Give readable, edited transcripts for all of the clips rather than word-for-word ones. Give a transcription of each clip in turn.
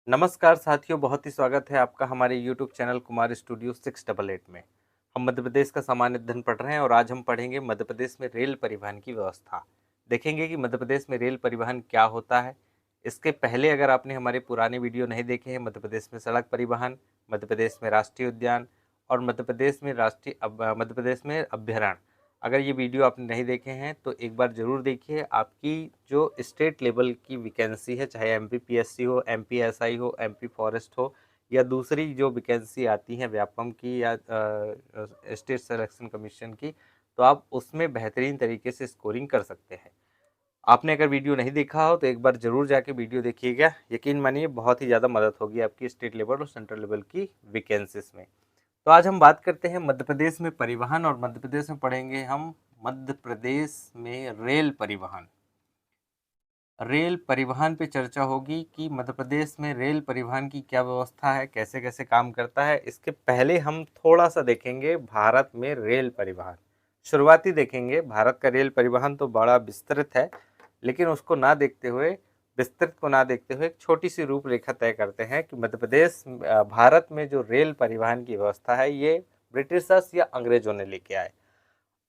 नमस्कार साथियों, बहुत ही स्वागत है आपका हमारे यूट्यूब चैनल कुमार स्टूडियो 688 में। हम मध्य प्रदेश का सामान्य अध्ययन पढ़ रहे हैं और आज हम पढ़ेंगे मध्य प्रदेश में रेल परिवहन की व्यवस्था। देखेंगे कि मध्य प्रदेश में रेल परिवहन क्या होता है। इसके पहले अगर आपने हमारे पुराने वीडियो नहीं देखे हैं, मध्य प्रदेश में सड़क परिवहन, मध्य प्रदेश में राष्ट्रीय उद्यान और मध्य प्रदेश में अभ्यारण्य, अगर ये वीडियो आपने नहीं देखे हैं तो एक बार ज़रूर देखिए। आपकी जो स्टेट लेवल की वैकेंसी है, चाहे एमपीपीएससी हो, एमपीएसआई हो, एमपी फॉरेस्ट हो या दूसरी जो वैकेंसी आती है व्यापम की या स्टेट सिलेक्शन कमीशन की, तो आप उसमें बेहतरीन तरीके से स्कोरिंग कर सकते हैं। आपने अगर वीडियो नहीं देखा हो तो एक बार ज़रूर जाके वीडियो देखिएगा। यकीन मानिए बहुत ही ज़्यादा मदद होगी आपकी स्टेट लेवल और सेंट्रल लेवल की वैकेंसीज में। तो आज हम बात करते हैं मध्य प्रदेश में परिवहन और मध्य प्रदेश में पढ़ेंगे हम मध्य प्रदेश में रेल परिवहन। रेल परिवहन पे चर्चा होगी कि मध्य प्रदेश में रेल परिवहन की क्या व्यवस्था है, कैसे कैसे काम करता है। इसके पहले हम थोड़ा सा देखेंगे भारत में रेल परिवहन। शुरुआती देखेंगे। भारत का रेल परिवहन तो बड़ा विस्तृत है, लेकिन उसको ना देखते हुए, विस्तृत को ना देखते हुए एक छोटी सी रूपरेखा तय करते हैं कि मध्य प्रदेश भारत में जो रेल परिवहन की व्यवस्था है ये ब्रिटिशर्स या अंग्रेजों ने लेके आए।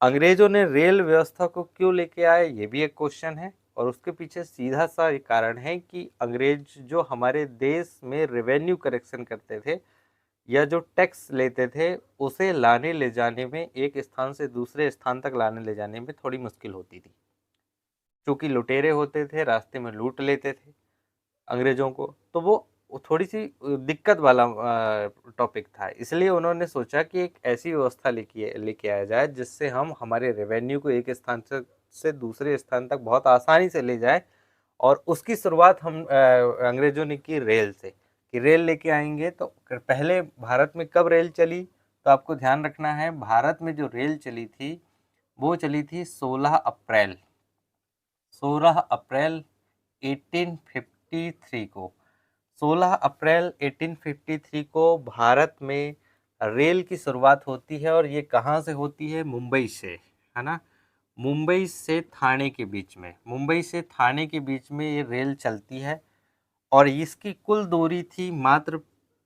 अंग्रेजों ने रेल व्यवस्था को क्यों लेके आए, ये भी एक क्वेश्चन है। और उसके पीछे सीधा सा एक कारण है कि अंग्रेज जो हमारे देश में रेवेन्यू करेक्शन करते थे या जो टैक्स लेते थे, उसे लाने ले जाने में, एक स्थान से दूसरे स्थान तक लाने ले जाने में थोड़ी मुश्किल होती थी। क्योंकि लुटेरे होते थे, रास्ते में लूट लेते थे अंग्रेजों को, तो वो थोड़ी सी दिक्कत वाला टॉपिक था। इसलिए उन्होंने सोचा कि एक ऐसी व्यवस्था लेके आया जाए जिससे हम हमारे रेवेन्यू को एक स्थान से दूसरे स्थान तक बहुत आसानी से ले जाए। और उसकी शुरुआत हम अंग्रेजों ने की रेल से, कि रेल लेके आएंगे। तो पहले भारत में कब रेल चली, तो आपको ध्यान रखना है, भारत में जो रेल चली थी वो चली थी 16 अप्रैल 1853 को। 16 अप्रैल 1853 को भारत में रेल की शुरुआत होती है। और ये कहाँ से होती है? मुंबई से, है ना। मुंबई से थाने के बीच में, मुंबई से थाने के बीच में ये रेल चलती है। और इसकी कुल दूरी थी मात्र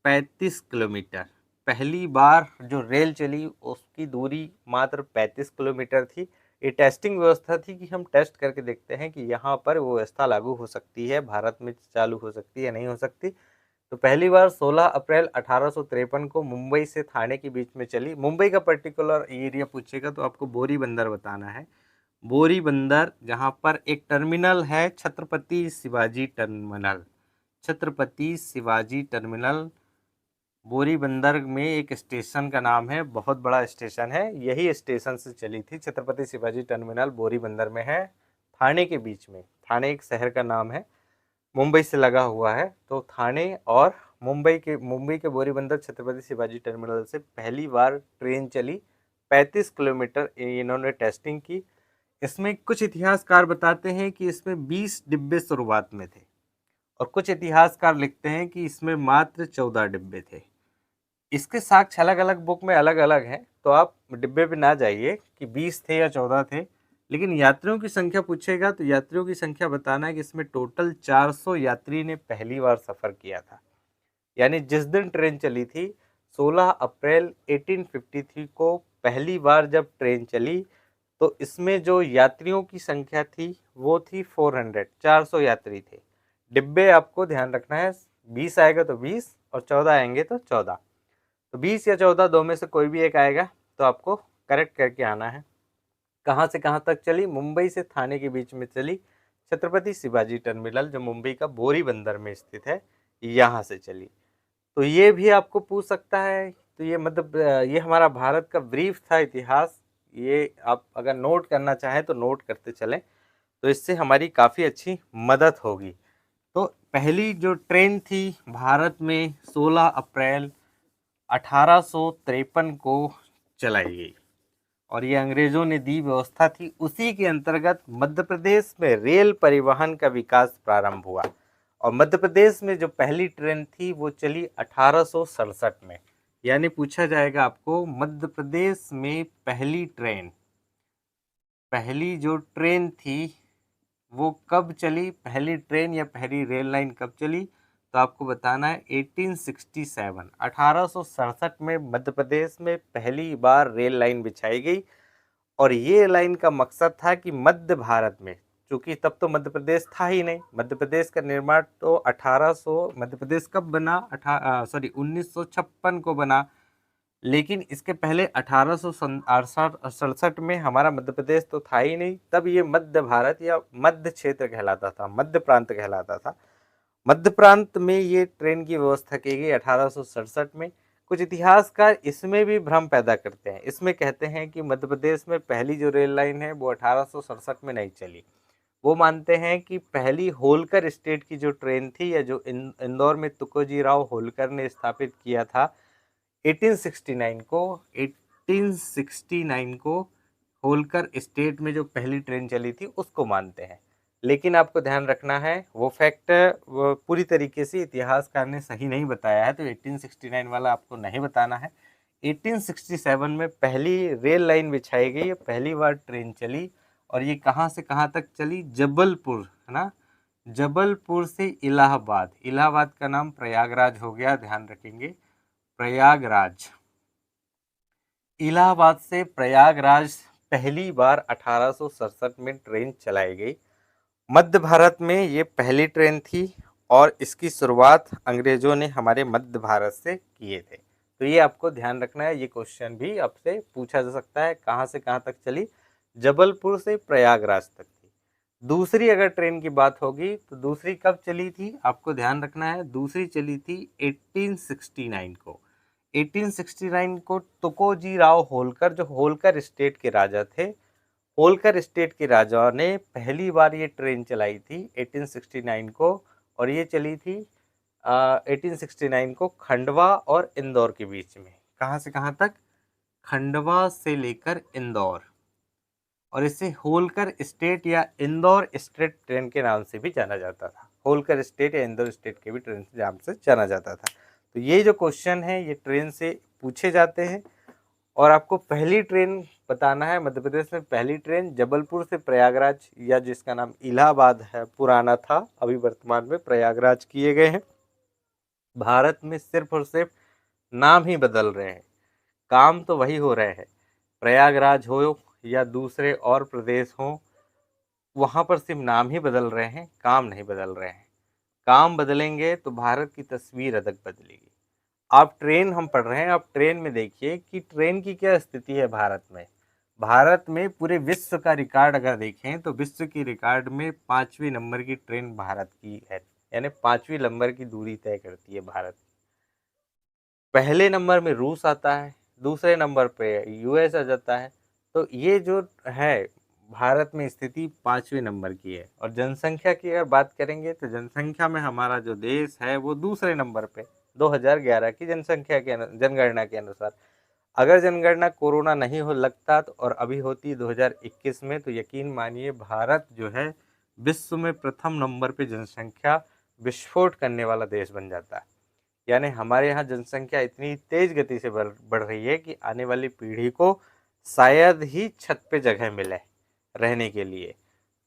35 किलोमीटर। पहली बार जो रेल चली उसकी दूरी मात्र 35 किलोमीटर थी। ये टेस्टिंग व्यवस्था थी कि हम टेस्ट करके देखते हैं कि यहाँ पर वो व्यवस्था लागू हो सकती है, भारत में चालू हो सकती है या नहीं हो सकती। तो पहली बार 16 अप्रैल 1853 को मुंबई से थाने के बीच में चली। मुंबई का पर्टिकुलर एरिया पूछेगा तो आपको बोरी बंदर बताना है। बोरी बंदर, जहाँ पर एक टर्मिनल है, छत्रपति शिवाजी टर्मिनल। छत्रपति शिवाजी टर्मिनल बोरी बंदर में एक स्टेशन का नाम है, बहुत बड़ा स्टेशन है। यही स्टेशन से चली थी। छत्रपति शिवाजी टर्मिनल बोरी बंदर में है, थाने के बीच में। थाने एक शहर का नाम है, मुंबई से लगा हुआ है। तो थाने और मुंबई के बोरी बंदर छत्रपति शिवाजी टर्मिनल से पहली बार ट्रेन चली। 35 किलोमीटर इन्होंने टेस्टिंग की। इसमें कुछ इतिहासकार बताते हैं कि इसमें 20 डिब्बे शुरुआत में थे, और कुछ इतिहासकार लिखते हैं कि इसमें मात्र 14 डिब्बे थे। इसके साक्ष्य अलग अलग बुक में अलग अलग हैं, तो आप डिब्बे पे ना जाइए कि 20 थे या 14 थे। लेकिन यात्रियों की संख्या पूछेगा तो यात्रियों की संख्या बताना है कि इसमें टोटल 400 यात्री ने पहली बार सफ़र किया था। यानी जिस दिन ट्रेन चली थी 16 अप्रैल 1853 को पहली बार जब ट्रेन चली, तो इसमें जो यात्रियों की संख्या थी वो थी 400 यात्री थे। डिब्बे आपको ध्यान रखना है, 20 आएगा तो 20 और 14 आएंगे तो 14। तो 20 या 14 दो में से कोई भी एक आएगा, तो आपको करेक्ट करके आना है। कहाँ से कहाँ तक चली? मुंबई से थाने के बीच में चली। छत्रपति शिवाजी टर्मिनल जो मुंबई का बोरी बंदर में स्थित है, यहाँ से चली। तो ये भी आपको पूछ सकता है। तो ये मतलब ये हमारा भारत का ब्रीफ था इतिहास। ये आप अगर नोट करना चाहें तो नोट करते चलें, तो इससे हमारी काफ़ी अच्छी मदद होगी। तो पहली जो ट्रेन थी भारत में 16 अप्रैल 1853 को चलाई गई, और ये अंग्रेजों ने दी व्यवस्था थी। उसी के अंतर्गत मध्य प्रदेश में रेल परिवहन का विकास प्रारंभ हुआ। और मध्य प्रदेश में जो पहली ट्रेन थी वो चली 1867 में। यानी पूछा जाएगा आपको, मध्य प्रदेश में पहली जो ट्रेन थी वो कब चली, पहली ट्रेन या पहली रेल लाइन कब चली? तो आपको बताना है 1867, 1867 में मध्य प्रदेश में पहली बार रेल लाइन बिछाई गई। और ये लाइन का मकसद था कि मध्य भारत में, क्योंकि तब तो मध्य प्रदेश था ही नहीं, मध्य प्रदेश का निर्माण तो 1800, मध्य प्रदेश कब बना, 1956 को बना। लेकिन इसके पहले 1867 में हमारा मध्य प्रदेश तो था ही नहीं, तब ये मध्य भारत या मध्य क्षेत्र कहलाता था, मध्य प्रांत कहलाता था। मध्य प्रांत में ये ट्रेन की व्यवस्था की गई 1867 में। कुछ इतिहासकार इसमें भी भ्रम पैदा करते हैं, इसमें कहते हैं कि मध्य प्रदेश में पहली जो रेल लाइन है वो 1867 में नहीं चली। वो मानते हैं कि पहली होलकर स्टेट की जो ट्रेन थी, या जो इंदौर में तुकोजी राव होलकर ने स्थापित किया था 1869 को होलकर स्टेट में जो पहली ट्रेन चली थी उसको मानते हैं। लेकिन आपको ध्यान रखना है वो फैक्ट पूरी तरीके से इतिहासकार ने सही नहीं बताया है, तो 1869 वाला आपको नहीं बताना है। 1867 में पहली रेल लाइन बिछाई गई, पहली बार ट्रेन चली। और ये कहाँ से कहाँ तक चली, जबलपुर, है ना, जबलपुर से इलाहाबाद, इलाहाबाद का नाम प्रयागराज हो गया, ध्यान रखेंगे, प्रयागराज। इलाहाबाद से प्रयागराज पहली बार 1867 में ट्रेन चलाई गई। मध्य भारत में ये पहली ट्रेन थी और इसकी शुरुआत अंग्रेजों ने हमारे मध्य भारत से किए थे। तो ये आपको ध्यान रखना है, ये क्वेश्चन भी आपसे पूछा जा सकता है, कहाँ से कहाँ तक चली, जबलपुर से प्रयागराज तक थी। दूसरी अगर ट्रेन की बात होगी तो दूसरी कब चली थी, आपको ध्यान रखना है, दूसरी चली थी 1869 को। 1869 को तुकोजी राव होलकर, जो होलकर स्टेट के राजा थे, होलकर स्टेट के राजा ने पहली बार ये ट्रेन चलाई थी 1869 को। और ये चली थी 1869 को खंडवा और इंदौर के बीच में। कहाँ से कहाँ तक, खंडवा से लेकर इंदौर। और इसे होलकर स्टेट या इंदौर स्टेट ट्रेन के नाम से भी जाना जाता था, होलकर स्टेट या इंदौर स्टेट के भी ट्रेन के नाम से जाना जाता था। तो ये जो क्वेश्चन है ये ट्रेन से पूछे जाते हैं। और आपको पहली ट्रेन बताना है, मध्य प्रदेश में पहली ट्रेन जबलपुर से प्रयागराज, या जिसका नाम इलाहाबाद है, पुराना था, अभी वर्तमान में प्रयागराज किए गए हैं। भारत में सिर्फ और सिर्फ नाम ही बदल रहे हैं, काम तो वही हो रहे हैं। प्रयागराज हो या दूसरे और प्रदेश हो, वहाँ पर सिर्फ नाम ही बदल रहे हैं, काम नहीं बदल रहे हैं। काम बदलेंगे तो भारत की तस्वीर अलग बदलेगी। आप ट्रेन हम पढ़ रहे हैं, आप ट्रेन में देखिए कि ट्रेन की क्या स्थिति है भारत में। भारत में पूरे विश्व का रिकॉर्ड अगर देखें तो विश्व की रिकॉर्ड में 5वें नंबर की ट्रेन भारत की है, यानी 5वें नंबर की दूरी तय करती है भारत। पहले नंबर में रूस आता है, दूसरे नंबर पे यूएस आ जाता है। तो ये जो है भारत में स्थिति 5वें नंबर की है। और जनसंख्या की अगर बात करेंगे तो जनसंख्या में हमारा जो देश है वो दूसरे नंबर पे 2011 की जनसंख्या के जनगणना के अनुसार। अगर जनगणना कोरोना नहीं हो लगता तो, और अभी होती 2021 में, तो यकीन मानिए भारत जो है विश्व में प्रथम नंबर पे जनसंख्या विस्फोट करने वाला देश बन जाता है। यानी हमारे यहाँ जनसंख्या इतनी तेज गति से बढ़ रही है कि आने वाली पीढ़ी को शायद ही छत पे जगह मिले रहने के लिए।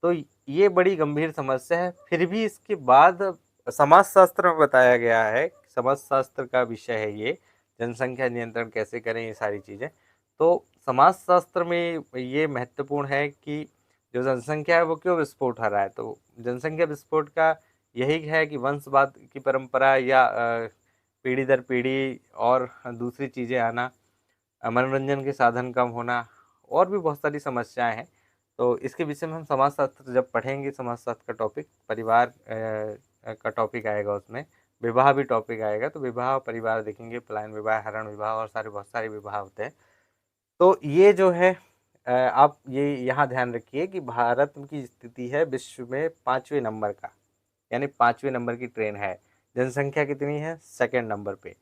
तो ये बड़ी गंभीर समस्या है। फिर भी इसके बाद समाजशास्त्र में बताया गया है, समाजशास्त्र का विषय है ये, जनसंख्या नियंत्रण कैसे करें, ये सारी चीज़ें। तो समाजशास्त्र में ये महत्वपूर्ण है कि जो जनसंख्या है वो क्यों विस्फोट हो रहा है। तो जनसंख्या विस्फोट का यही है कि वंशवाद की परंपरा या पीढ़ी दर पीढ़ी और दूसरी चीज़ें आना, मनोरंजन के साधन कम होना, और भी बहुत सारी समस्याएं हैं। तो इसके विषय में हम समाजशास्त्र जब पढ़ेंगे, समाजशास्त्र का टॉपिक, परिवार का टॉपिक आएगा, उसमें विवाह भी टॉपिक आएगा। तो विवाह परिवार देखेंगे, पलायन विवाह, हरण विवाह और बहुत सारे विवाह होते हैं। तो ये जो है आप ये यहाँ ध्यान रखिए कि भारत की स्थिति है विश्व में 5वें नंबर का, यानी 5वें नंबर की ट्रेन है। जनसंख्या कितनी है, सेकंड नंबर पे।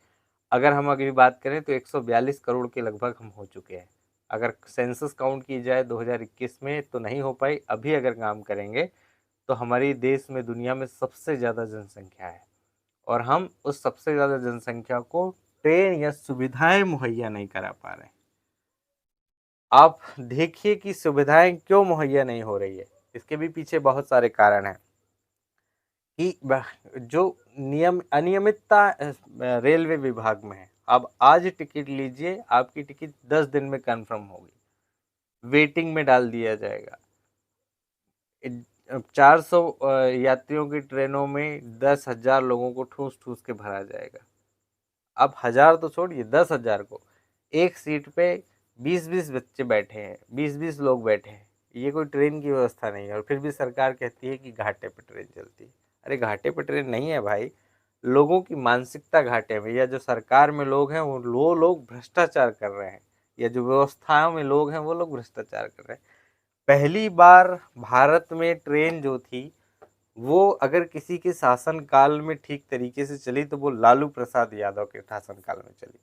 अगर हम अभी बात करें तो 142 करोड़ के लगभग हम हो चुके हैं। अगर सेंसस काउंट की जाए 2021 में तो नहीं हो पाई, अभी अगर काम करेंगे तो हमारी देश में दुनिया में सबसे ज़्यादा जनसंख्या है। और हम उस सबसे ज़्यादा जनसंख्या को ट्रेन या सुविधाएं मुहैया नहीं करा पा रहे हैं। आप देखिए कि सुविधाएं क्यों मुहैया नहीं हो रही है, इसके भी पीछे बहुत सारे कारण हैं। कि जो अनियमितता रेलवे विभाग में है। अब आज टिकट लीजिए, आपकी टिकट 10 दिन में कंफर्म होगी, वेटिंग में डाल दिया जाएगा। 400 यात्रियों की ट्रेनों में 10,000 लोगों को ठूस ठूस के भरा जाएगा। अब 1000 तो छोड़िए, 10,000 को एक सीट पे 20-20 बच्चे बैठे हैं, 20-20 लोग बैठे हैं। ये कोई ट्रेन की व्यवस्था नहीं है, और फिर भी सरकार कहती है कि घाटे पे ट्रेन चलती है। अरे घाटे पे ट्रेन नहीं है भाई, लोगों की मानसिकता घाटे में, या जो सरकार में लोग हैं वो लोग भ्रष्टाचार कर रहे हैं, या जो व्यवस्थाओं में लोग हैं वो लोग भ्रष्टाचार कर रहे हैं। पहली बार भारत में ट्रेन जो थी वो अगर किसी के शासन काल में ठीक तरीके से चली तो वो लालू प्रसाद यादव के शासन काल में चली,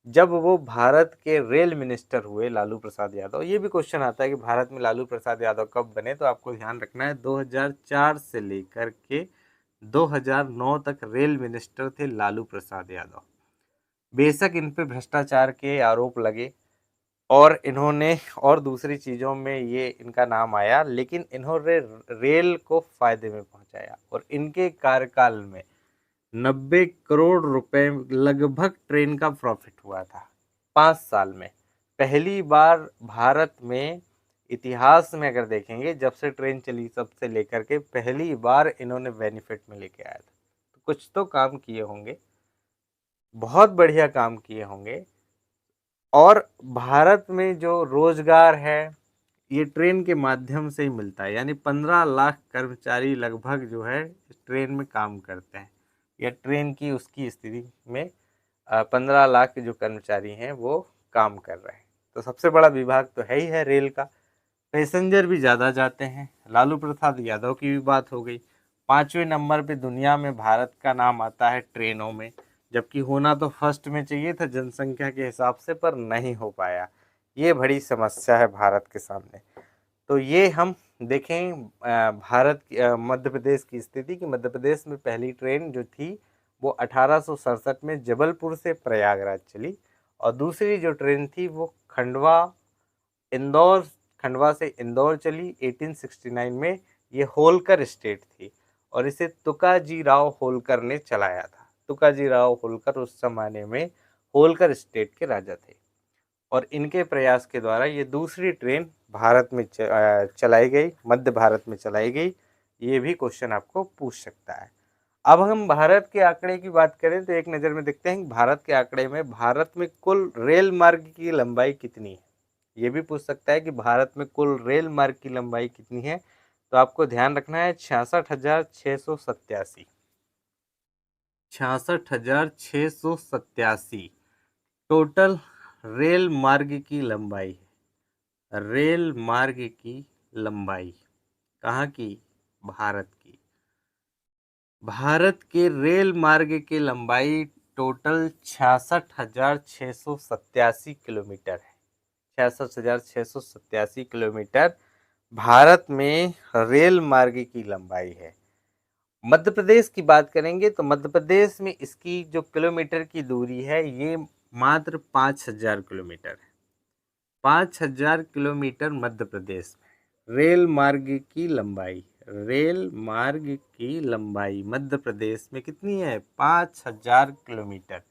जब वो भारत के रेल मिनिस्टर हुए लालू प्रसाद यादव। ये भी क्वेश्चन आता है कि भारत में लालू प्रसाद यादव कब बने, तो आपको ध्यान रखना है 2004 से लेकर के 2009 तक रेल मिनिस्टर थे लालू प्रसाद यादव। बेशक इन पे भ्रष्टाचार के आरोप लगे और इन्होंने और दूसरी चीज़ों में ये इनका नाम आया, लेकिन इन्होंने रेल को फायदे में पहुंचाया, और इनके कार्यकाल में 90 करोड़ रुपए लगभग ट्रेन का प्रॉफिट हुआ था 5 साल में। पहली बार भारत में इतिहास में अगर देखेंगे, जब से ट्रेन चली तब से लेकर के पहली बार इन्होंने बेनिफिट में लेके आया था। तो कुछ तो काम किए होंगे, बहुत बढ़िया काम किए होंगे। और भारत में जो रोजगार है ये ट्रेन के माध्यम से ही मिलता है, यानी 15 लाख कर्मचारी लगभग जो है ट्रेन में काम करते हैं, या ट्रेन की उसकी स्थिति में 15 लाख जो कर्मचारी हैं वो काम कर रहे हैं। तो सबसे बड़ा विभाग तो है ही है रेल का। पैसेंजर भी ज़्यादा जाते हैं। लालू प्रसाद यादव की भी बात हो गई। 5वें नंबर पे दुनिया में भारत का नाम आता है ट्रेनों में, जबकि होना तो फर्स्ट में चाहिए था जनसंख्या के हिसाब से, पर नहीं हो पाया। ये बड़ी समस्या है भारत के सामने। तो ये हम देखें मध्य प्रदेश की स्थिति, कि मध्य प्रदेश में पहली ट्रेन जो थी वो 1867 में जबलपुर से प्रयागराज चली, और दूसरी जो ट्रेन थी वो इंदौर खंडवा से इंदौर चली 1869 में। ये होलकर स्टेट थी, और इसे तुकाजी राव होलकर ने चलाया था। तुकाजी राव होलकर उस जमाने में होलकर स्टेट के राजा थे, और इनके प्रयास के द्वारा ये दूसरी ट्रेन भारत में चलाई गई, मध्य भारत में चलाई गई। ये भी क्वेश्चन आपको पूछ सकता है। अब हम भारत के आंकड़े की बात करें तो एक नज़र में देखते हैं भारत के आंकड़े में भारत में कुल रेल मार्ग की लंबाई कितनी है। ये भी पूछ सकता है कि भारत में कुल रेल मार्ग की लंबाई कितनी है। तो आपको ध्यान रखना है 66,687, 66,687 टोटल रेल मार्ग की लंबाई है। रेल मार्ग की लंबाई कहाँ की? भारत की। भारत के रेल मार्ग की लंबाई टोटल 66,687 किलोमीटर है। 66,687 किलोमीटर भारत में रेल मार्ग की लंबाई है। मध्य प्रदेश की बात करेंगे तो मध्य प्रदेश में इसकी जो किलोमीटर की दूरी है ये मात्र 5,000 किलोमीटर है। 5,000 किलोमीटर मध्य प्रदेश में रेल मार्ग की लंबाई, रेल मार्ग की लंबाई मध्य प्रदेश में कितनी है? 5,000 किलोमीटर।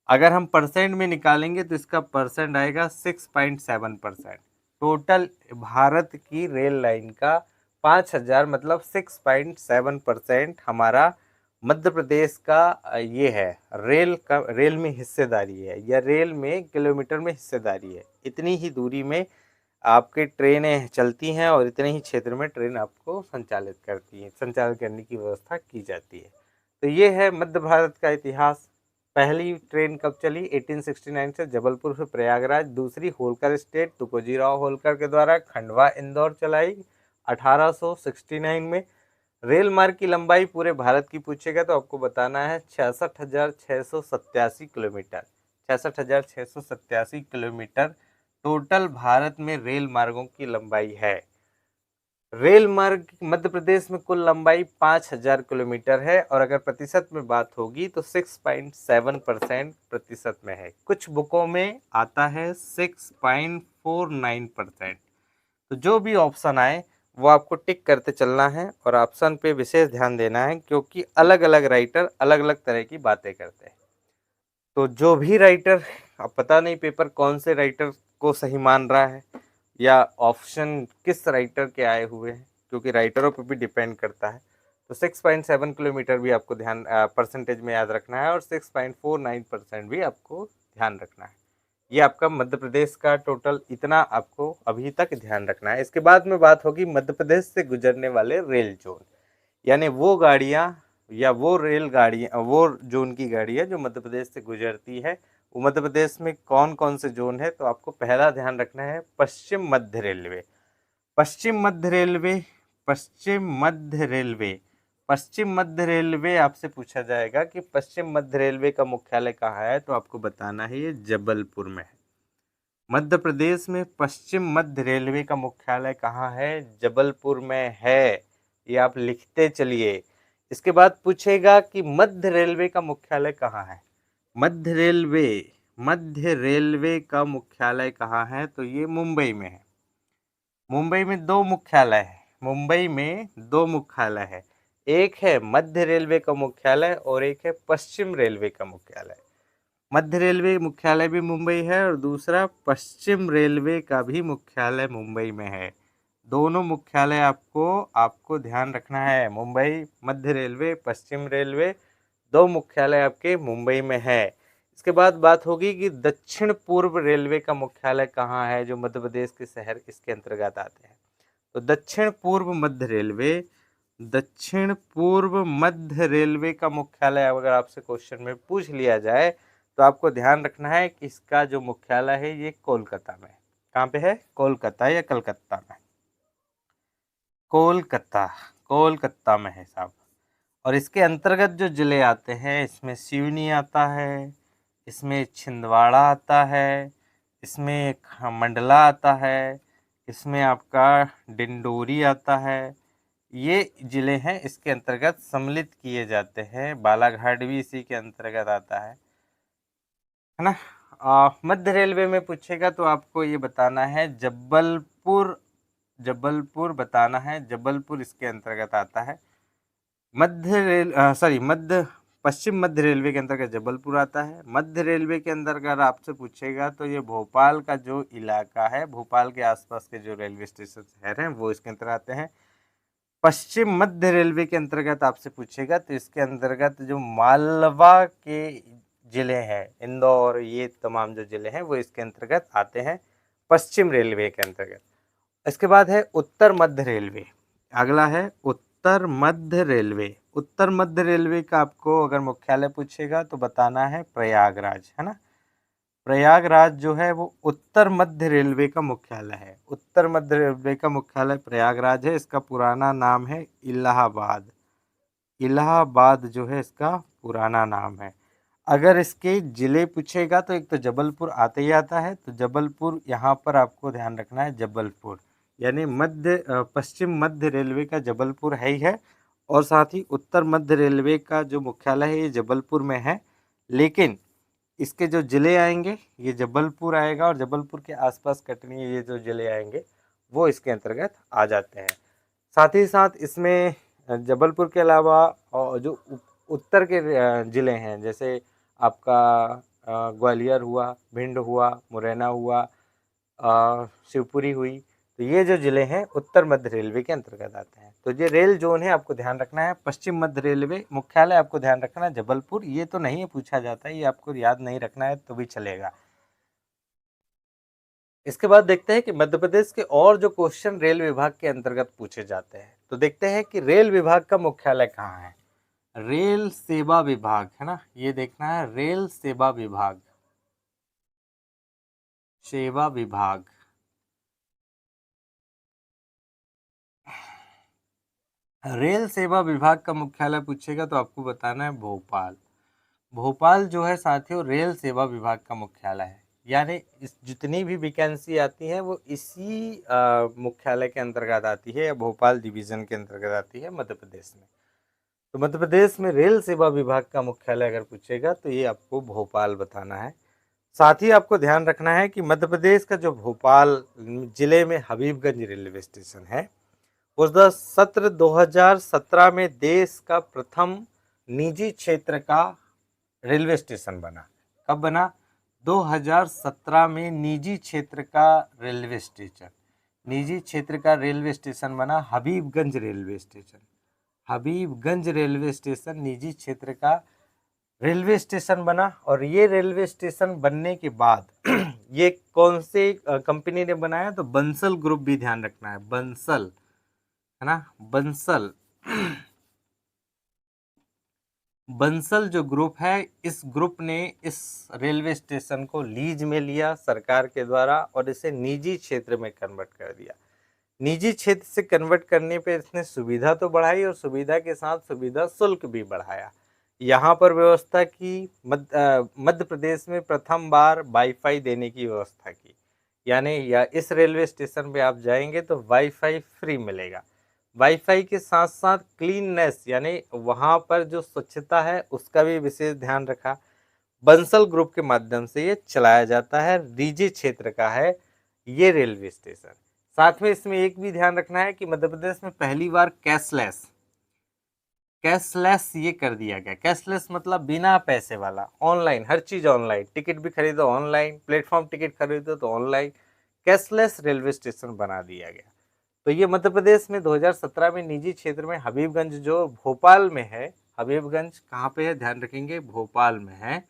अगर हम परसेंट में निकालेंगे तो इसका परसेंट आएगा 6.7%। टोटल भारत की रेल लाइन का 5,000 मतलब 6.7% हमारा मध्य प्रदेश का ये है, रेल में हिस्सेदारी है, या रेल में किलोमीटर में हिस्सेदारी है। इतनी ही दूरी में आपके ट्रेनें चलती हैं, और इतने ही क्षेत्र में ट्रेन आपको संचालित करने की व्यवस्था की जाती है। तो ये है मध्य भारत का इतिहास। पहली ट्रेन कब चली? 1869 से जबलपुर से प्रयागराज। दूसरी होलकर स्टेट तुकोजी राव होलकर के द्वारा खंडवा इंदौर चलाई 1869 में। रेल मार्ग की लंबाई पूरे भारत की पूछेगा तो आपको बताना है 66,687 किलोमीटर। 66,687 किलोमीटर टोटल भारत में रेल मार्गों की लंबाई है। रेल मार्ग मध्य प्रदेश में कुल लंबाई 5,000 किलोमीटर है, और अगर प्रतिशत में बात होगी तो 6.7% प्रतिशत में है। कुछ बुकों में आता है 6.49%। तो जो भी ऑप्शन आए वो आपको टिक करते चलना है और ऑप्शन पे विशेष ध्यान देना है, क्योंकि अलग अलग राइटर अलग अलग तरह की बातें करते हैं। तो जो भी राइटर, अब पता नहीं पेपर कौन से राइटर को सही मान रहा है या ऑप्शन किस राइटर के आए हुए हैं, क्योंकि राइटरों पर भी डिपेंड करता है। तो 6.7 किलोमीटर भी आपको ध्यान परसेंटेज में याद रखना है और 6.49% भी आपको ध्यान रखना है। ये आपका मध्य प्रदेश का टोटल इतना आपको अभी तक ध्यान रखना है। इसके बाद में बात होगी मध्य प्रदेश से गुजरने वाले रेल जोन, यानी वो गाड़ियाँ या वो रेलगाड़ियाँ, वो जोन की गाड़ियाँ जो मध्य प्रदेश से गुजरती है। वो मध्य प्रदेश में कौन कौन से जोन है, तो आपको पहला ध्यान रखना है पश्चिम मध्य रेलवे। पश्चिम मध्य रेलवे, पश्चिम मध्य रेलवे, पश्चिम मध्य रेलवे आपसे पूछा जाएगा कि पश्चिम मध्य रेलवे का मुख्यालय कहाँ है, तो आपको बताना है ये जबलपुर में है। मध्य प्रदेश में पश्चिम मध्य रेलवे का मुख्यालय कहाँ है, जबलपुर में है। ये आप लिखते चलिए। इसके बाद पूछेगा कि मध्य रेलवे का मुख्यालय कहाँ है। मध्य रेलवे, मध्य रेलवे का मुख्यालय कहाँ है, तो ये मुंबई में है। मुंबई में दो मुख्यालय है, मुंबई में दो मुख्यालय है। एक है मध्य रेलवे का मुख्यालय और एक है पश्चिम रेलवे का मुख्यालय। मध्य रेलवे मुख्यालय भी मुंबई है और दूसरा पश्चिम रेलवे का भी मुख्यालय मुंबई में है। दोनों मुख्यालय आपको ध्यान रखना है। मुंबई मध्य रेलवे, पश्चिम रेलवे, दो मुख्यालय आपके मुंबई में है। इसके बाद बात होगी कि दक्षिण पूर्व रेलवे का मुख्यालय कहाँ है, जो मध्य प्रदेश के शहर इसके अंतर्गत आते हैं। तो दक्षिण पूर्व मध्य रेलवे, दक्षिण पूर्व मध्य रेलवे का मुख्यालय अगर आपसे क्वेश्चन में पूछ लिया जाए तो आपको ध्यान रखना है कि इसका जो मुख्यालय है ये कोलकाता में। कहाँ पे है, कोलकाता या कलकत्ता में, कोलकाता, कोलकाता में है साहब। और इसके अंतर्गत जो जिले आते हैं, इसमें सिवनी आता है, इसमें छिंदवाड़ा आता है, इसमें मंडला आता है, इसमें आपका डिंडोरी आता है। ये जिले हैं इसके अंतर्गत सम्मिलित किए जाते हैं। बालाघाट भी इसी के अंतर्गत आता है ना। मध्य रेलवे में पूछेगा तो आपको ये बताना है जबलपुर, जबलपुर बताना है, जबलपुर इसके अंतर्गत आता है। मध्य पश्चिम मध्य रेलवे के अंतर्गत जबलपुर आता है। मध्य रेलवे के अंतर्गत आपसे पूछेगा तो ये भोपाल का जो इलाका है, भोपाल के आसपास के जो रेलवे स्टेशन शहर हैं वो इसके अंतर्गत आते हैं। पश्चिम मध्य रेलवे के अंतर्गत आपसे पूछेगा तो इसके अंतर्गत जो मालवा के जिले हैं, इंदौर, ये तमाम जो जिले हैं वो इसके अंतर्गत आते हैं पश्चिम रेलवे के अंतर्गत। इसके बाद है उत्तर मध्य रेलवे। अगला है उत्तर मध्य रेलवे। उत्तर मध्य रेलवे का आपको अगर मुख्यालय पूछेगा तो बताना है प्रयागराज, है ना। प्रयागराज जो है वो उत्तर मध्य रेलवे का मुख्यालय है। उत्तर मध्य रेलवे का मुख्यालय प्रयागराज है। इसका पुराना नाम है इलाहाबाद। इलाहाबाद जो है इसका पुराना नाम है। अगर इसके जिले पूछेगा तो एक तो जबलपुर आते ही आता है, तो जबलपुर यहाँ पर आपको ध्यान रखना है, जबलपुर यानी पश्चिम मध्य रेलवे का जबलपुर है ही है। और साथ ही उत्तर मध्य रेलवे का जो मुख्यालय है ये जबलपुर में है, लेकिन इसके जो ज़िले आएंगे ये जबलपुर आएगा और जबलपुर के आसपास कटनी, ये जो ज़िले आएंगे वो इसके अंतर्गत आ जाते हैं। साथ ही साथ इसमें जबलपुर के अलावा जो उत्तर के ज़िले हैं, जैसे आपका ग्वालियर हुआ, भिंड हुआ, मुरैना हुआ, शिवपुरी हुई, तो ये जो ज़िले हैं उत्तर मध्य रेलवे के अंतर्गत आते हैं। तो ये रेल जोन है, आपको ध्यान रखना है। पश्चिम मध्य रेलवे मुख्यालय आपको ध्यान रखना है जबलपुर। ये तो नहीं पूछा जाता है, ये आपको याद नहीं रखना है तो भी चलेगा। इसके बाद देखते हैं कि मध्य प्रदेश के और जो क्वेश्चन रेल विभाग के अंतर्गत पूछे जाते हैं। तो देखते हैं कि रेल विभाग का मुख्यालय कहाँ है। रेल सेवा विभाग, है ना, ये देखना है, रेल सेवा विभाग, सेवा विभाग। रेल सेवा विभाग का मुख्यालय पूछेगा तो आपको बताना है भोपाल। भोपाल जो है साथियों रेल सेवा विभाग का मुख्यालय है, यानी इस जितनी भी वैकेंसी आती है वो इसी मुख्यालय के अंतर्गत आती है या भोपाल डिवीज़न के अंतर्गत आती है मध्य प्रदेश में। तो मध्य प्रदेश में रेल सेवा विभाग का मुख्यालय अगर पूछेगा तो ये आपको भोपाल बताना है। साथ ही आपको ध्यान रखना है कि मध्य प्रदेश का जो भोपाल जिले में हबीबगंज रेलवे स्टेशन है उस सत्र 2017 में देश का प्रथम निजी क्षेत्र का रेलवे स्टेशन बना। कब बना? 2017 में निजी क्षेत्र का रेलवे स्टेशन, निजी क्षेत्र का रेलवे स्टेशन बना Habibganj railway station. Habibganj railway station निजी क्षेत्र का रेलवे स्टेशन बना। और ये रेलवे स्टेशन बनने के बाद ये कौन से कंपनी ने बनाया? तो बंसल ग्रुप भी ध्यान रखना है, बंसल, है ना, बंसल। बंसल जो ग्रुप है, इस ग्रुप ने इस रेलवे स्टेशन को लीज में लिया सरकार के द्वारा और इसे निजी क्षेत्र में कन्वर्ट कर दिया। निजी क्षेत्र से कन्वर्ट करने पे इसने सुविधा तो बढ़ाई और सुविधा के साथ सुविधा शुल्क भी बढ़ाया। यहाँ पर व्यवस्था की मध्य प्रदेश में प्रथम बार वाईफाई देने की व्यवस्था की, यानी या इस रेलवे स्टेशन पे आप जाएंगे तो वाईफाई फ्री मिलेगा। वाईफाई के साथ साथ क्लीननेस, यानी वहाँ पर जो स्वच्छता है उसका भी विशेष ध्यान रखा। बंसल ग्रुप के माध्यम से ये चलाया जाता है, निजी क्षेत्र का है ये रेलवे स्टेशन। साथ में इसमें एक भी ध्यान रखना है कि मध्य प्रदेश में पहली बार कैशलेस ये कर दिया गया। कैशलेस मतलब बिना पैसे वाला, ऑनलाइन, हर चीज ऑनलाइन, टिकट भी खरीदो ऑनलाइन, प्लेटफॉर्म टिकट खरीदो तो ऑनलाइन, कैशलेस रेलवे स्टेशन बना दिया गया। तो ये मध्य प्रदेश में 2017 में निजी क्षेत्र में हबीबगंज जो भोपाल में है, हबीबगंज कहाँ पे है ध्यान रखेंगे, भोपाल में है।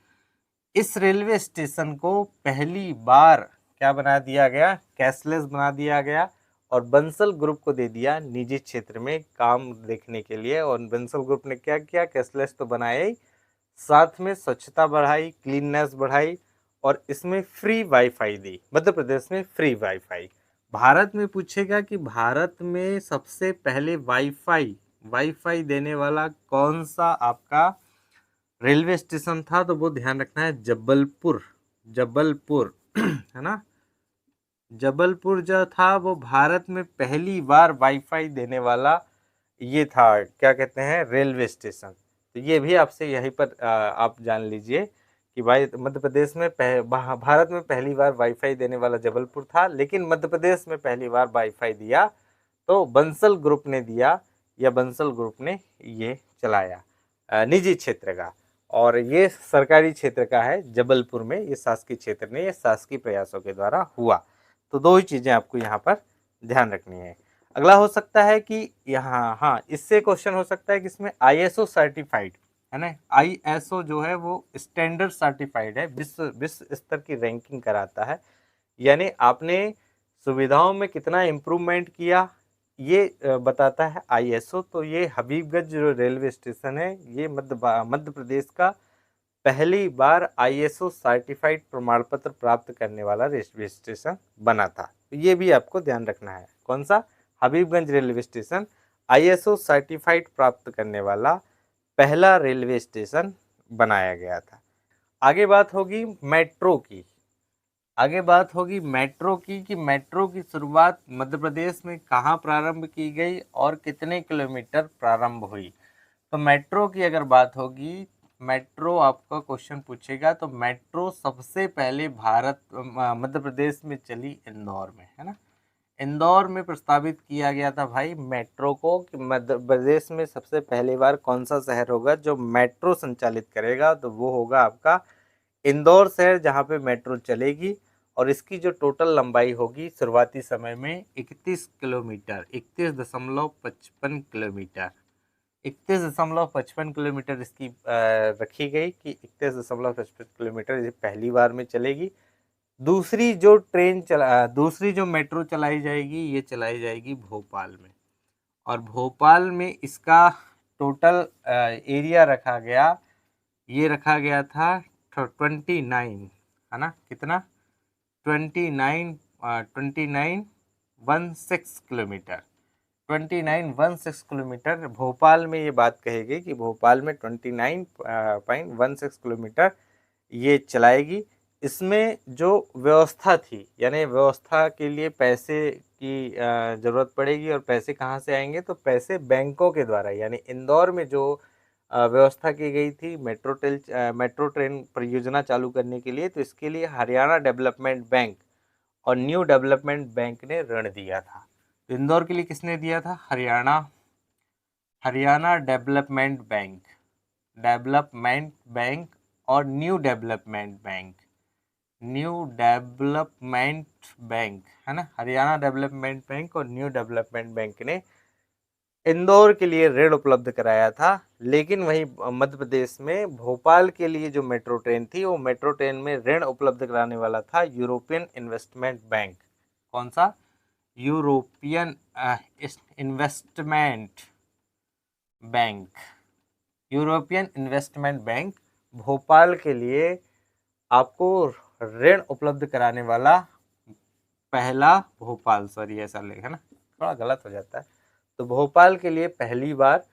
इस रेलवे स्टेशन को पहली बार क्या बना दिया गया? कैशलेस बना दिया गया और बंसल ग्रुप को दे दिया निजी क्षेत्र में काम देखने के लिए। और बंसल ग्रुप ने क्या किया? कैशलेस तो बनाया ही, साथ में स्वच्छता बढ़ाई, क्लीननेस बढ़ाई और इसमें फ्री वाईफाई दी। मध्य प्रदेश में फ्री वाईफाई। भारत में पूछेगा कि भारत में सबसे पहले वाईफाई देने वाला कौन सा आपका रेलवे स्टेशन था? तो वो ध्यान रखना है, जबलपुर है ना। जबलपुर जो था वो भारत में पहली बार वाईफाई देने वाला ये था, क्या कहते हैं, रेलवे स्टेशन। तो ये भी आपसे यहीं पर आप जान लीजिए कि भाई मध्य प्रदेश में भारत में पहली बार वाईफाई देने वाला जबलपुर था, लेकिन मध्य प्रदेश में पहली बार वाईफाई दिया तो बंसल ग्रुप ने दिया, या बंसल ग्रुप ने ये चलाया निजी क्षेत्र का। और ये सरकारी क्षेत्र का है जबलपुर में, ये शासकीय क्षेत्र नहीं, ये शासकीय प्रयासों के द्वारा हुआ। तो दो ही चीजें आपको यहाँ पर ध्यान रखनी है। अगला हो सकता है कि यहाँ, हाँ, इससे क्वेश्चन हो सकता है कि इसमें आईएसओ सर्टिफाइड है ना। आईएसओ जो है वो स्टैंडर्ड सर्टिफाइड है, विश्व स्तर की रैंकिंग कराता है, यानी आपने सुविधाओं में कितना इम्प्रूवमेंट किया ये बताता है आईएसओ। तो ये हबीबगंज जो रेलवे स्टेशन है ये मध्य प्रदेश का पहली बार आईएसओ सर्टिफाइड प्रमाण पत्र प्राप्त करने वाला रेलवे स्टेशन बना था। तो ये भी आपको ध्यान रखना है, कौन सा? Habibganj railway station ISO certified प्राप्त करने वाला पहला रेलवे स्टेशन बनाया गया था। आगे बात होगी मेट्रो की। कि मेट्रो की शुरुआत मध्य प्रदेश में कहाँ प्रारंभ की गई और कितने किलोमीटर प्रारंभ हुई। तो मेट्रो की अगर बात होगी, मेट्रो आपका क्वेश्चन पूछेगा तो मेट्रो सबसे पहले मध्य प्रदेश में चली इंदौर में, है ना। इंदौर में प्रस्तावित किया गया था भाई मेट्रो को कि मध्य प्रदेश में सबसे पहली बार कौन सा शहर होगा जो मेट्रो संचालित करेगा, तो वो होगा आपका इंदौर शहर, जहाँ पे मेट्रो चलेगी। और इसकी जो टोटल लंबाई होगी शुरुआती समय में 31 किलोमीटर, 31.55 किलोमीटर, 31.55 किलोमीटर इसकी रखी गई कि 31.55 किलोमीटर ये पहली बार में चलेगी। दूसरी जो मेट्रो चलाई जाएगी ये चलाई जाएगी भोपाल में, और भोपाल में इसका टोटल एरिया रखा गया था 29, है ना, कितना? 2916 किलोमीटर, 2916 किलोमीटर भोपाल में। ये बात कही गई कि भोपाल में 29.16 किलोमीटर ये चलाएगी। इसमें जो व्यवस्था थी, यानी व्यवस्था के लिए पैसे की ज़रूरत पड़ेगी, और पैसे कहाँ से आएंगे? तो पैसे बैंकों के द्वारा, यानी इंदौर में जो व्यवस्था की गई थी मेट्रो ट्रेन परियोजना चालू करने के लिए, तो इसके लिए हरियाणा डेवलपमेंट बैंक और न्यू डेवलपमेंट बैंक ने ऋण दिया था। इंदौर के लिए किसने दिया था? हरियाणा हरियाणा डेवलपमेंट बैंक और new development bank, new development bank है ना, हरियाणा डेवलपमेंट बैंक और न्यू डेवलपमेंट बैंक ने इंदौर के लिए ऋण उपलब्ध कराया था। लेकिन वही मध्य प्रदेश में भोपाल के लिए जो मेट्रो ट्रेन थी, वो मेट्रो ट्रेन में ऋण उपलब्ध कराने वाला था यूरोपियन इन्वेस्टमेंट बैंक। कौन सा? European investment bank. European investment bank Bhopal के लिए आपको ऋण उपलब्ध कराने वाला पहला भोपाल, सॉरी ऐसा लिखा ना, थोड़ा गलत हो जाता है। तो भोपाल के लिए पहली बार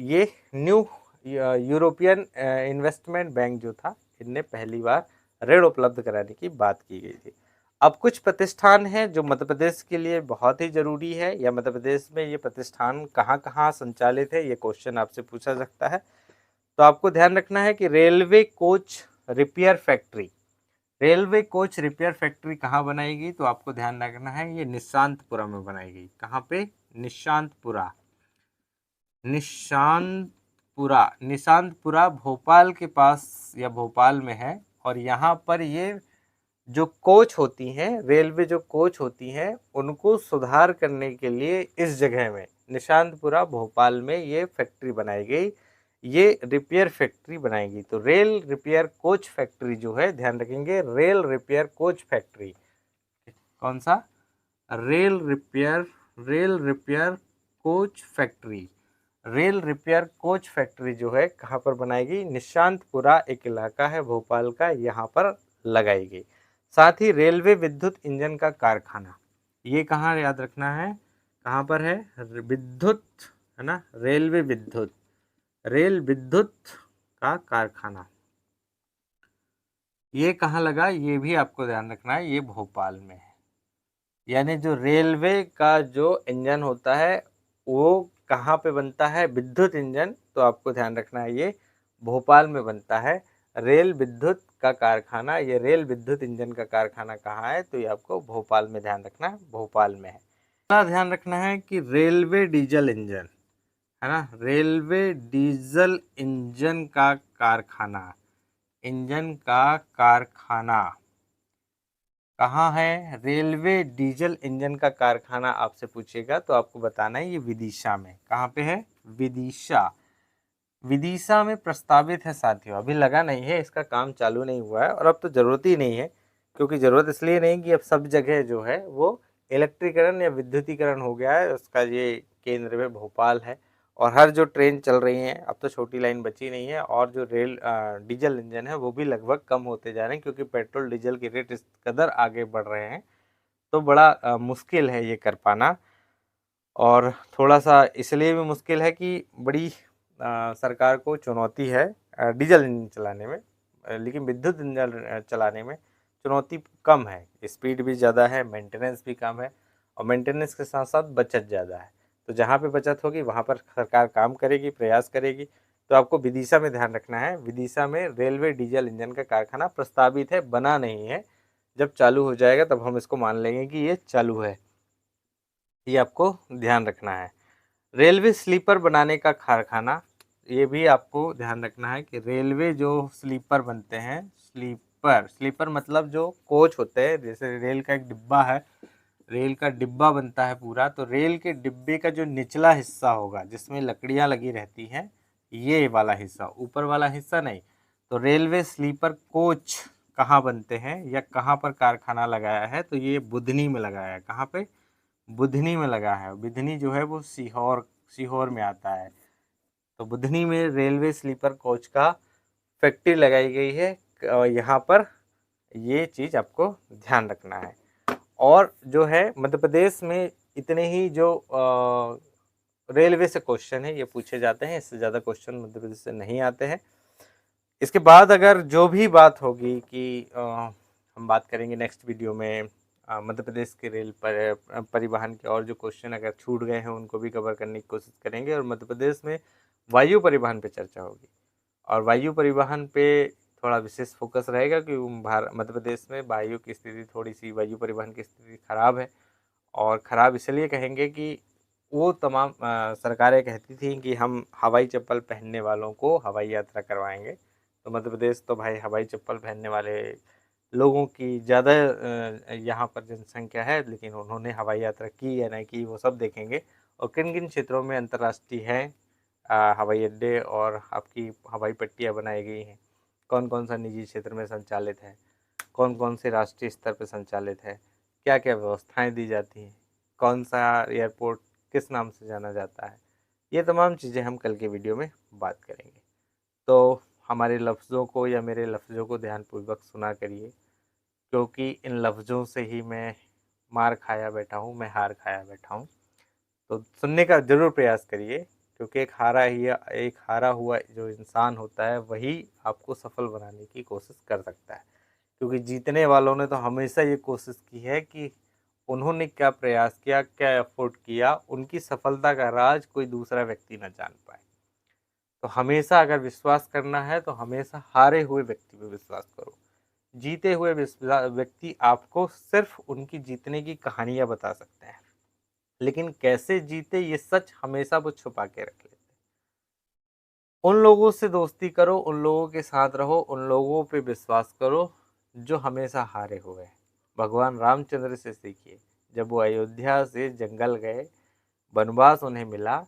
ये न्यू यूरोपियन इन्वेस्टमेंट बैंक जो था, इनने पहली बार ऋण उपलब्ध कराने की बात की गई थी। अब कुछ प्रतिष्ठान हैं जो मध्य प्रदेश के लिए बहुत ही जरूरी है, या मध्य प्रदेश में ये प्रतिष्ठान कहाँ कहाँ संचालित है, ये क्वेश्चन आपसे पूछा सकता है। तो आपको ध्यान रखना है कि railway coach repair factory, railway coach repair factory कहाँ बनाएगी? तो आपको ध्यान रखना है ये निशांतपुरा में बनाएगी। कहाँ पे? निशांतपुरा। निशांतपुरा भोपाल के पास या भोपाल में है। और यहाँ पर ये जो कोच होती हैं, रेलवे जो कोच होती हैं, उनको सुधार करने के लिए इस जगह में निशांतपुरा भोपाल में ये फैक्ट्री बनाई गई, ये रिपेयर फैक्ट्री बनाएगी। तो रेल रिपेयर कोच फैक्ट्री जो है, ध्यान रखेंगे, रेल रिपेयर कोच फैक्ट्री। कौन सा? Rail repair coach factory. Rail repair coach factory जो है कहाँ पर बनाएगी? निशांतपुरा एक इलाका है भोपाल का, यहाँ पर लगाई गई। साथ ही रेलवे विद्युत इंजन का कारखाना, ये कहाँ याद रखना है, कहाँ पर है? विद्युत है ना, रेल विद्युत का कारखाना, ये कहाँ लगा? ये भी आपको ध्यान रखना है, ये भोपाल में है। यानी जो रेलवे का जो इंजन होता है वो कहाँ पे बनता है? विद्युत इंजन। तो आपको ध्यान रखना है ये भोपाल में बनता है। रेल विद्युत का कारखाना, ये रेल विद्युत इंजन का कारखाना कहाँ है? तो ये आपको भोपाल में ध्यान रखना है, भोपाल में है। ध्यान रखना है कि रेलवे डीजल इंजन है ना, रेलवे डीजल इंजन का कारखाना, इंजन का कारखाना कहाँ है? रेलवे डीजल इंजन का कारखाना आपसे पूछेगा तो आपको बताना है ये विदिशा में। कहाँ पे है? विदिशा। विदिशा में प्रस्तावित है साथियों, अभी लगा नहीं है, इसका काम चालू नहीं हुआ है और अब तो ज़रूरत ही नहीं है, क्योंकि ज़रूरत इसलिए नहीं कि अब सब जगह जो है वो इलेक्ट्रीकरण या विद्युतीकरण हो गया है। उसका ये केंद्र में भोपाल है और हर जो ट्रेन चल रही हैं, अब तो छोटी लाइन बची नहीं है, और जो रेल डीजल इंजन है वो भी लगभग कम होते जा रहे हैं, क्योंकि पेट्रोल डीजल के रेट इस कदर आगे बढ़ रहे हैं, तो बड़ा मुश्किल है ये कर पाना। और थोड़ा सा इसलिए भी मुश्किल है कि बड़ी सरकार को चुनौती है डीजल इंजन चलाने में, लेकिन विद्युत इंजन चलाने में चुनौती कम है, स्पीड भी ज़्यादा है, मेंटेनेंस भी कम है, और मेंटेनेंस के साथ साथ बचत ज़्यादा है। तो जहाँ पे बचत होगी वहाँ पर सरकार काम करेगी, प्रयास करेगी। तो आपको विदिशा में ध्यान रखना है, विदिशा में रेलवे डीजल इंजन का कारखाना प्रस्तावित है, बना नहीं है। जब चालू हो जाएगा तब हम इसको मान लेंगे कि ये चालू है, ये आपको ध्यान रखना है। रेलवे स्लीपर बनाने का कारखाना, ये भी आपको ध्यान रखना है कि रेलवे जो स्लीपर बनते हैं, स्लीपर मतलब जो कोच होते हैं, जैसे रेल का एक डिब्बा है, रेल का डिब्बा बनता है पूरा, तो रेल के डिब्बे का जो निचला हिस्सा होगा जिसमें लकड़ियां लगी रहती हैं, ये वाला हिस्सा, ऊपर वाला हिस्सा नहीं। तो रेलवे स्लीपर कोच कहाँ बनते हैं या कहाँ पर कारखाना लगाया है? तो ये बुधनी में लगाया है। कहाँ पे? बुधनी में लगा है। बुधनी जो है वो सीहोर में आता है। तो बुधनी में रेलवे स्लीपर कोच का फैक्ट्री लगाई गई है। यहाँ पर ये चीज़ आपको ध्यान रखना है। और जो है मध्य प्रदेश में इतने ही जो रेलवे से क्वेश्चन है ये पूछे जाते हैं, इससे ज़्यादा क्वेश्चन मध्य प्रदेश से नहीं आते हैं। इसके बाद अगर जो भी बात होगी कि हम बात करेंगे नेक्स्ट वीडियो में मध्य प्रदेश के रेल परिवहन के और जो क्वेश्चन अगर छूट गए हैं उनको भी कवर करने की कोशिश करेंगे। और मध्य प्रदेश में वायु परिवहन पे चर्चा होगी, और वायु परिवहन पे थोड़ा विशेष फोकस रहेगा कि मध्य प्रदेश में वायु की स्थिति, थोड़ी सी वायु परिवहन की स्थिति खराब है, और ख़राब इसलिए कहेंगे कि वो तमाम सरकारें कहती थी कि हम हवाई चप्पल पहनने वालों को हवाई यात्रा करवाएंगे। तो मध्य प्रदेश तो भाई हवाई चप्पल पहनने वाले लोगों की ज़्यादा यहाँ पर जनसंख्या है, लेकिन उन्होंने हवाई यात्रा की या नहीं की वो सब देखेंगे। और किन किन क्षेत्रों में अंतर्राष्ट्रीय है हवाई अड्डे और आपकी हवाई पट्टियाँ बनाई गई हैं, कौन कौन सा निजी क्षेत्र में संचालित है, कौन कौन से राष्ट्रीय स्तर पर संचालित है, क्या क्या व्यवस्थाएं दी जाती हैं, कौन सा एयरपोर्ट किस नाम से जाना जाता है, ये तमाम चीज़ें हम कल के वीडियो में बात करेंगे। तो हमारे लफ्ज़ों को या मेरे लफ्ज़ों को ध्यानपूर्वक सुना करिए, क्योंकि इन लफ्ज़ों से ही मैं मार खाया बैठा हूँ, मैं हार खाया बैठा हूँ। तो सुनने का ज़रूर प्रयास करिए, क्योंकि एक हारा हुआ जो इंसान होता है वही आपको सफल बनाने की कोशिश कर सकता है। क्योंकि जीतने वालों ने तो हमेशा ये कोशिश की है कि उन्होंने क्या प्रयास किया, क्या एफर्ट किया, उनकी सफलता का राज कोई दूसरा व्यक्ति न जान पाए। तो हमेशा अगर विश्वास करना है तो हमेशा हारे हुए व्यक्ति पे विश्वास करो। जीते हुए व्यक्ति आपको सिर्फ उनकी जीतने की कहानियां बता सकते हैं, लेकिन कैसे जीते ये सच हमेशा वो छुपा के रख लेते हैं। उन लोगों से दोस्ती करो, उन लोगों के साथ रहो, उन लोगों पे विश्वास करो जो हमेशा हारे हुए हैं। भगवान रामचंद्र से सीखिए, जब वो अयोध्या से जंगल गए, वनवास उन्हें मिला,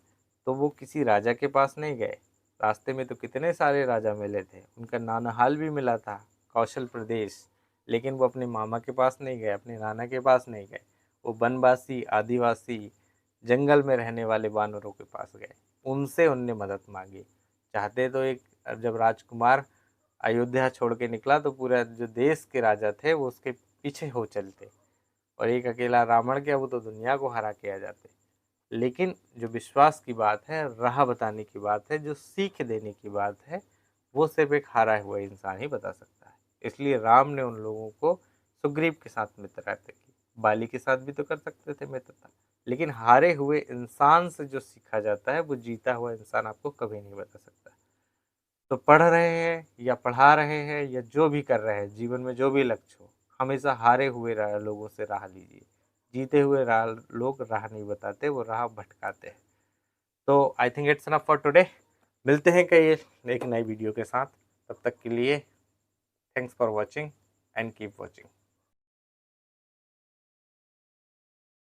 तो वो किसी राजा के पास नहीं गए। रास्ते में तो कितने सारे राजा मिले थे, उनका नानाहाल भी मिला था, कौशल प्रदेश, लेकिन वो अपने मामा के पास नहीं गए, अपने नाना के पास नहीं गए। वो वनवासी, आदिवासी, जंगल में रहने वाले बानरों के पास गए, उनसे उनने मदद मांगी। चाहते तो एक जब राजकुमार अयोध्या छोड़ के निकला तो पूरा जो देश के राजा थे वो उसके पीछे हो चलते, और एक अकेला रावण क्या, वो तो दुनिया को हरा के आ जाते। लेकिन जो विश्वास की बात है, राह बताने की बात है, जो सीख देने की बात है, वो सिर्फ एक हारा हुआ इंसान ही बता सकता है। इसलिए राम ने उन लोगों को सुग्रीव के साथ मित्रता की, बाली के साथ भी तो कर सकते थे मित्रता, लेकिन हारे हुए इंसान से जो सीखा जाता है वो जीता हुआ इंसान आपको कभी नहीं बता सकता। तो पढ़ रहे हैं या पढ़ा रहे हैं या जो भी कर रहे हैं, जीवन में जो भी लक्ष्य हो, हमेशा हारे हुए लोगों से राह लीजिए। जीते हुए लोग राह नहीं बताते, वो राह भटकाते हैं। तो I think it's enough for today. मिलते हैं कई एक नई वीडियो के साथ, तब तक के लिए thanks for watching and keep watching.